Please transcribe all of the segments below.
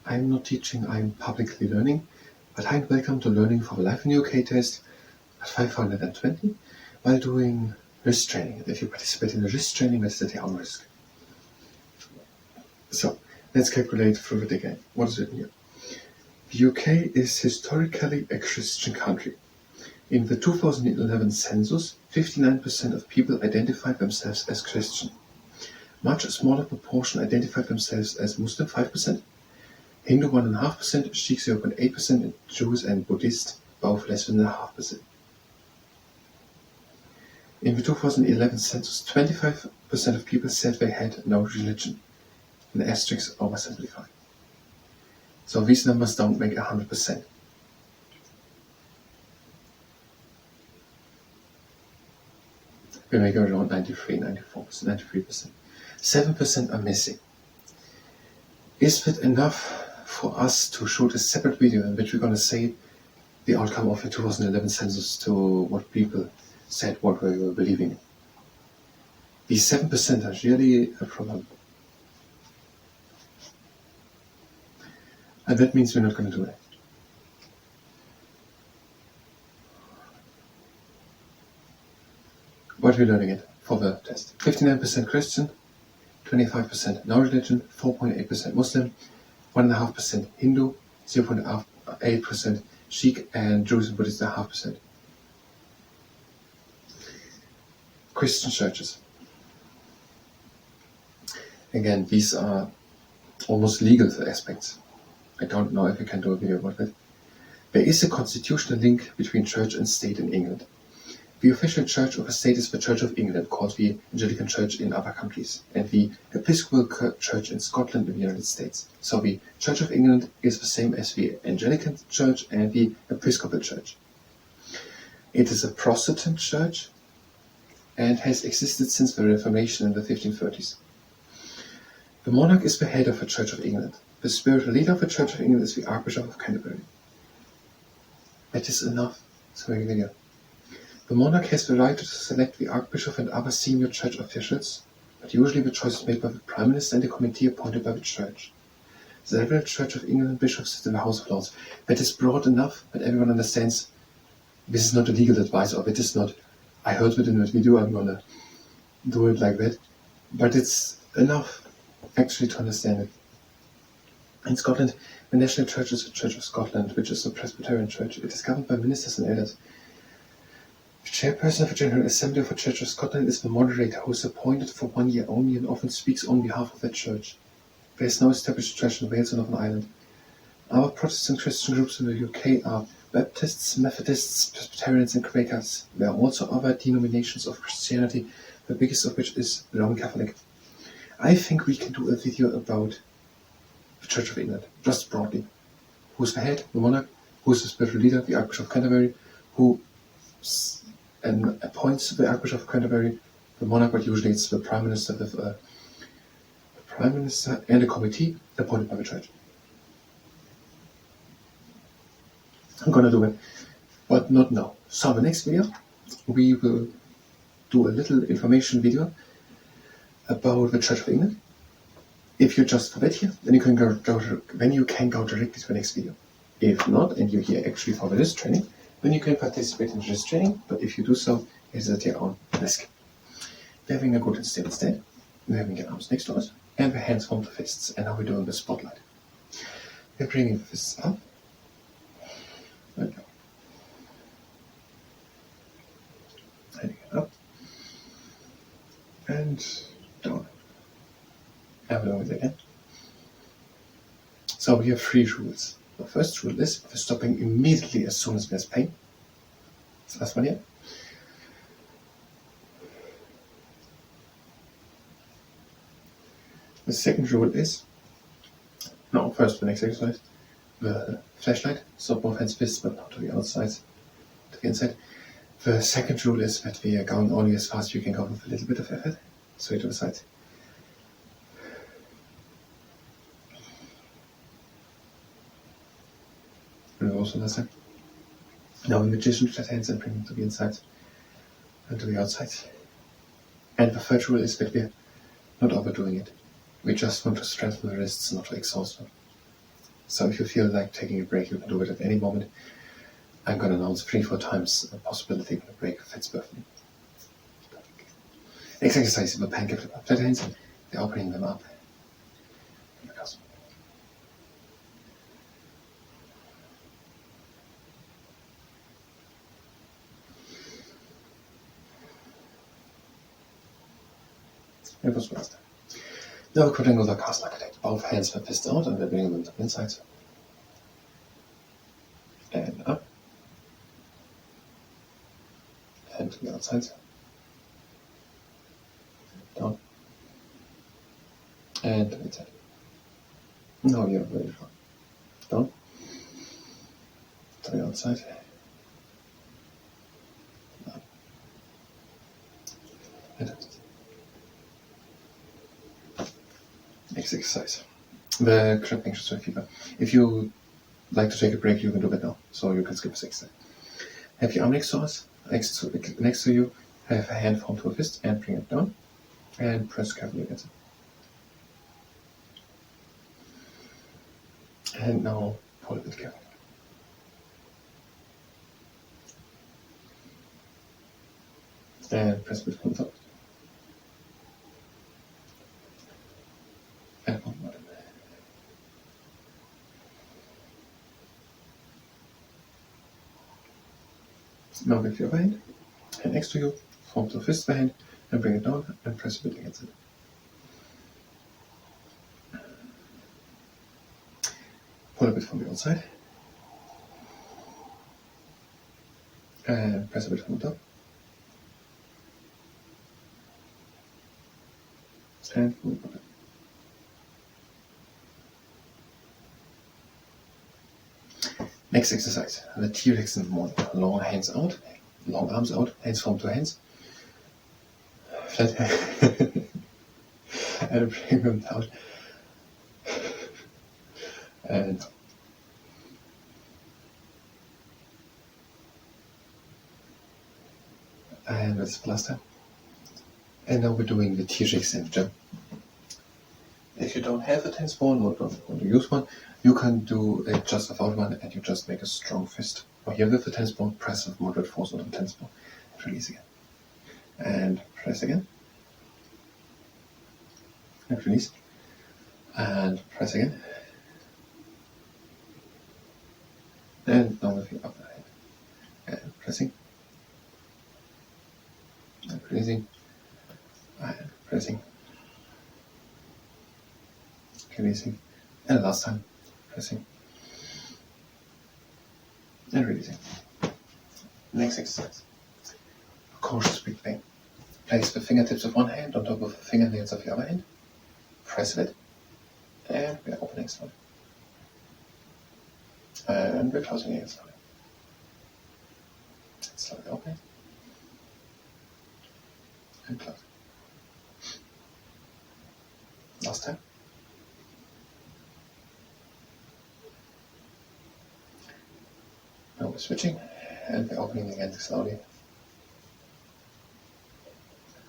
I'm not teaching, I'm publicly learning, but hi and welcome to Learning for the Life in the UK test at 520 while doing risk training. If you participate in the risk training, that's at your own risk. So, let's calculate through it again. What is written here? The UK is historically a Christian country. In the 2011 census, 59% of people identified themselves as Christian. Much smaller proportion identified themselves as Muslim, 5%, Hindu 1.5%, Sikh 0.8%, and Jews and Buddhists both less than 0.5%. In the 2011 census, 25% of people said they had no religion, an asterisk oversimplified. So these numbers don't make 100%. We make around 93, 94%, 93%. 7% are missing. Is it enough for us to shoot a separate video in which we're going to say the outcome of the 2011 census to what people said, what we were believing in? These 7% are really a problem. And that means we're not going to do that. What are we learning it for the test? 59% Christian, 25% no religion, 4.8% Muslim, 1.5% Hindu, 0.8% Sikh, and Jews and Buddhists 0.5%. Christian churches. Again, these are almost legal aspects. I don't know if we can do a video about that. There is a constitutional link between church and state in England. The official church of a state is the Church of England, called the Anglican Church in other countries, and the Episcopal Church in Scotland in the United States. So the Church of England is the same as the Anglican Church and the Episcopal Church. It is a Protestant church and has existed since the Reformation in the 1530s. The monarch is the head of the Church of England. The spiritual leader of the Church of England is the Archbishop of Canterbury. That is enough. It's a very video. The monarch has the right to select the Archbishop and other senior church officials, but usually the choice is made by the Prime Minister and a committee appointed by the church. Several Church of England bishops sit in the House of Lords. That is broad enough that everyone understands this is not a legal advice, or it is not, I heard it in that video, I'm gonna do it like that. But it's enough actually to understand it. In Scotland, the national church is the Church of Scotland, which is a Presbyterian church. It is governed by ministers and elders. The chairperson of the General Assembly of the Church of Scotland is the moderator, who is appointed for 1 year only and often speaks on behalf of that church. There is no established church in Wales or Northern Ireland. Other Protestant Christian groups in the UK are Baptists, Methodists, Presbyterians and Quakers. There are also other denominations of Christianity, the biggest of which is the Roman Catholic. I think we can do a video about the Church of England, just broadly. Who's the head, the monarch? Who's the spiritual leader, the Archbishop of Canterbury? Who appoints the Archbishop of Canterbury, the monarch, but usually it's the Prime Minister with the Prime Minister and a committee appointed by the church. I'm gonna do it, but not now. So in the next video, we will do a little information video about the Church of England. If you're just for that here, then you can go directly to the next video. If not, and you're here actually for the risk training, then you can participate in risk training, but if you do so, it is at your own risk. We're having a good and stable stand, we're having your arms next to us, and the hands form to fists, and now we're doing the spotlight. We're bringing the fists up, and down. Heading it up, and down. And we're doing it again. So we have 3 rules. The first rule is for stopping immediately as soon as there's pain. That's the last one here. The second rule is, no, first the next exercise, the flashlight, so both hands fists, but not to the outside, to the inside. The second rule is that we are going only as fast as you can go with a little bit of effort, so to the side. Also last time. Now the magician flat hands and bring them to the inside and to the outside. And the third rule is that we're not overdoing it. We just want to strengthen the wrists, not to exhaust them. So if you feel like taking a break, you can do it at any moment. I'm going to announce 3-4 times the possibility of a break fits perfectly. Next exercise is the pancake flipper. Flat hands, we're opening them up. It was last. Now we're quadrangular castle architect. Both hands were fist out and we're bringing them to the inside. And up. And to the outside. Down. And to the inside. Now you're very far. Down. To the outside. Up. And up. Next exercise. The crab anxious fever. If you like to take a break, you can do that now. So you can skip this exercise. Have your arm next to us, next to you. Have a hand form to a fist and bring it down. And press carefully against it. And now pull a bit carefully. And press a bit from the top. And one more. Now with your other hand next to you, form to a fist hand and bring it down and press a bit against it. Pull a bit from the outside and press a bit from the top. And move a bit. Next exercise, the T-Rex in the morning. Long hands out, long arms out, hands form to hands. Flat hand. And bring them down. And that's the last time. And now we're doing the T-Rex in the gym. If you don't have a tennis ball or don't want to use one, you can do it just without one and you just make a strong fist. Or here with the tennis ball, press with moderate force on the tennis ball and release again. And press again. And release. And press again. And now with your upper hand. And pressing. And releasing. And pressing. Releasing, and last time, pressing and releasing. Next exercise, cautious breath pain. Place the fingertips of one hand on top of the fingernails of the other hand, press it, and we're opening slowly. And we're closing again slowly. Slowly opening, and closing. Last time. Now we're switching, and we're opening again slowly.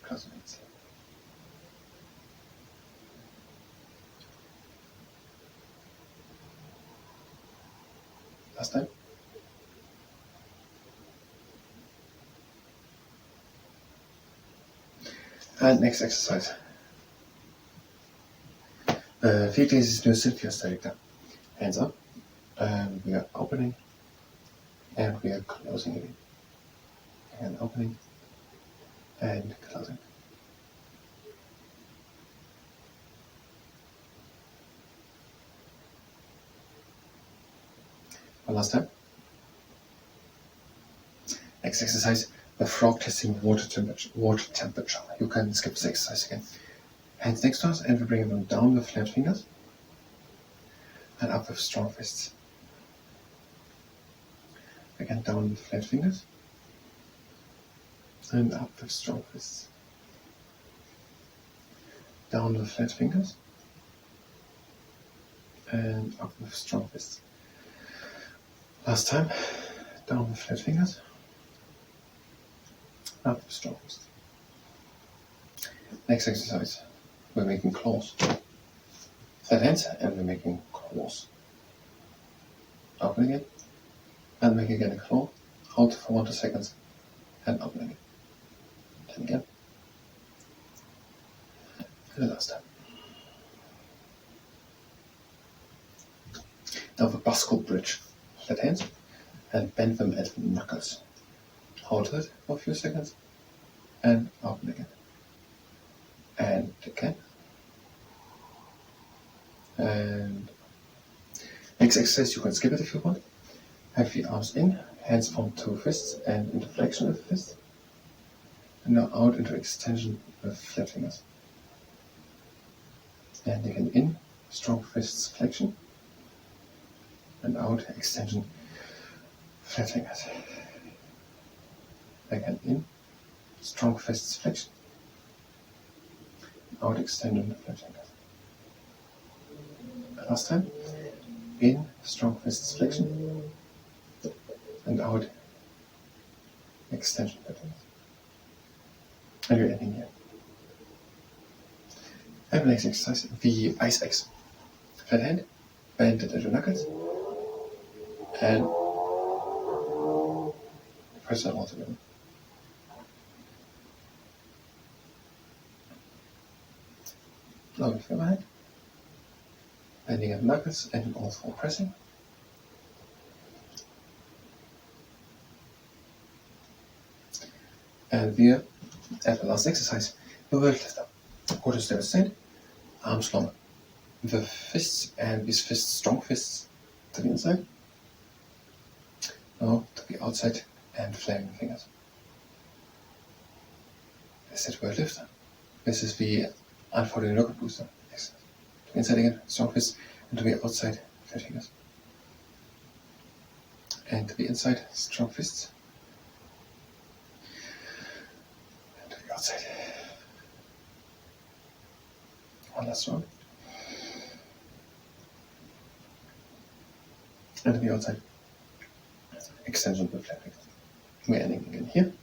Closing it. Last time. And next exercise. Vier is new Sylvia's director. Hands up, and we are opening. And we are closing again. And opening and closing. One last time. Next exercise, the frog testing water temperature. You can skip this exercise again. Hands next to us and we bring them down with flat fingers and up with strong fists. Again, down with flat fingers and up with strong fists. Down with flat fingers and up with strong fists. Last time, down with flat fingers, up with strong fists. Next exercise, we're making claws. Flat hands and we're making claws. open again, and make again a claw, hold for 1 to 2 seconds, and open again. Then again, and the last time. Now the buckle bridge. Flat hands, and bend them at the knuckles. Hold it for a few seconds, and open again. And again. And next exercise, you can skip it if you want. Have the arms in, hands form 2 fists and into flexion with the fist. And now out into extension with flat fingers. And again in, strong fists flexion. And out, extension, flat fingers. Again in, strong fists flexion. Out, extension, flat fingers. Last time, in, strong fists flexion. And out, extension, flat fingers. And we're ending here. And the next exercise, the ice axe. Flat hand, bend it at your knuckles. And press that all together. Now with your hand, bending at the knuckles and also pressing. And we're at the last exercise, the world lifter. Go to step stand, arms long. The fists and these fists, strong fists to the inside. Now to the outside and flaming fingers. This is world lifter. This is the unfolding rocket booster. Excellent. To the inside again, strong fists, and to the outside, flat fingers. And to the inside, strong fists. And to the outside. One last round. And to the outside. Extension with flat fingers. We're ending again here.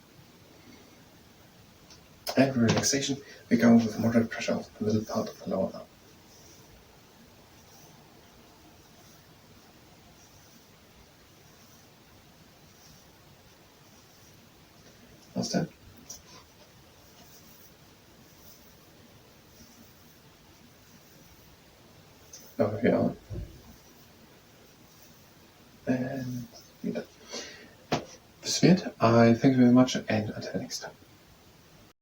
And for relaxation, we're going with moderate pressure of the middle part of the lower arm. Last time. Over here. And we're done. This is it. I thank you very much, and until next time.